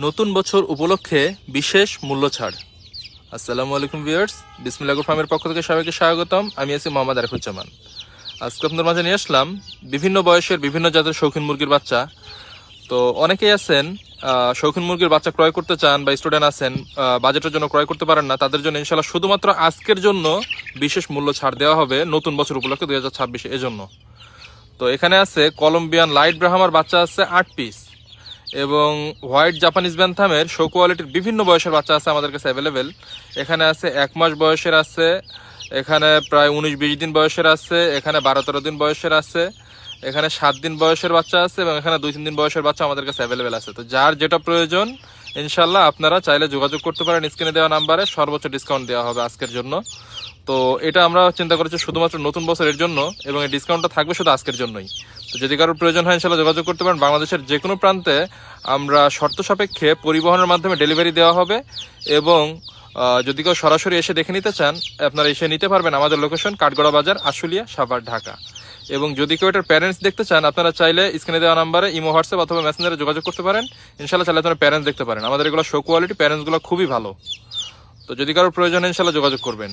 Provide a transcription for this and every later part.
নতুন বছর উপলক্ষে বিশেষ মূল্য ছাড়। আসসালামু আলাইকুম ভিউয়ার্স, বিসমিল্লাহ ফার্মের পক্ষ থেকে সবাইকে স্বাগতম। আমি আছি মোহাম্মদ আরিফুজ্জামান। আজকে আপনাদের মাঝে নিয়ে আসলাম বিভিন্ন বয়সের বিভিন্ন জাতের শৌখিন মুরগির বাচ্চা। তো অনেকেই আছেন শৌখিন মুরগির বাচ্চা ক্রয় করতে চান বা স্টুডেন্ট আছেন বাজেটের জন্য ক্রয় করতে পারেন না, তাদের জন্য ইনশাল্লাহ শুধুমাত্র আজকের জন্য বিশেষ মূল্য ছাড় দেওয়া হবে নতুন বছর উপলক্ষে 2026 এজন্য। তো এখানে আছে কলম্বিয়ান লাইট ব্রাহ্মার বাচ্চা আছে 8 পিস এবং হোয়াইট জাপানিজ ব্যান্থামের শো কোয়ালিটির বিভিন্ন বয়সের বাচ্চা আছে আমাদের কাছে অ্যাভেলেবেল। এখানে আছে 1 মাস বয়সের আছে, এখানে প্রায় 19-20 দিন বয়সের আছে, এখানে 12-13 দিন বয়সের আছে, এখানে 7 দিন বয়সের বাচ্চা আছে এবং এখানে 2-3 দিন বয়সের বাচ্চা আমাদের কাছে অ্যাভেলেবেল আছে। তো যার যেটা প্রয়োজন ইনশাল্লাহ আপনারা চাইলে যোগাযোগ করতে পারেন। স্ক্রিনে দেওয়া নাম্বারে সর্বোচ্চ ডিসকাউন্ট দেওয়া হবে আজকের জন্য। তো এটা আমরা চিন্তা করেছি শুধুমাত্র নতুন বছরের জন্য এবং এই ডিসকাউন্টটা থাকবে শুধু আজকের জন্যই। তো যদি কারোর প্রয়োজন হয় ইনশাল্লাহ যোগাযোগ করতে পারেন। বাংলাদেশের যে কোনো প্রান্তে আমরা শর্ত সাপেক্ষে পরিবহনের মাধ্যমে ডেলিভারি দেওয়া হবে এবং যদি কেউ সরাসরি এসে দেখে নিতে চান আপনারা এসে নিতে পারবেন। আমাদের লোকেশন কাঠগড়া বাজার, আশুলিয়া, সাভার, ঢাকা। এবং যদি কেউ এটার প্যারেন্টস দেখতে চান আপনারা চাইলে স্ক্রিনে দেওয়া নাম্বারে ইমো, হোয়াটসঅ্যাপ অথবা মেসেঞ্জারে যোগাযোগ করতে পারেন। ইনশাল্লাহ চাইলে আপনারা প্যারেন্টস দেখতে পারেন। আমাদের এগুলো শো কোয়ালিটি, প্যারেন্টসগুলো খুবই ভালো। তো যদি কারোর প্রয়োজন হয় ইনশাল্লাহ যোগাযোগ করবেন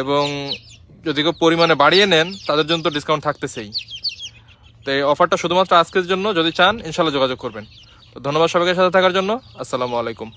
এবং যদি কেউ পরিমাণে বাড়িয়ে নেন তাদের জন্য তো ডিসকাউন্ট থাকতেছেই। তো এই অফারটা শুধুমাত্র আজকের জন্য, যদি চান ইনশাল্লাহ যোগাযোগ করবেন। তো ধন্যবাদ সবাইকে সাথে থাকার জন্য। আসসালামু আলাইকুম।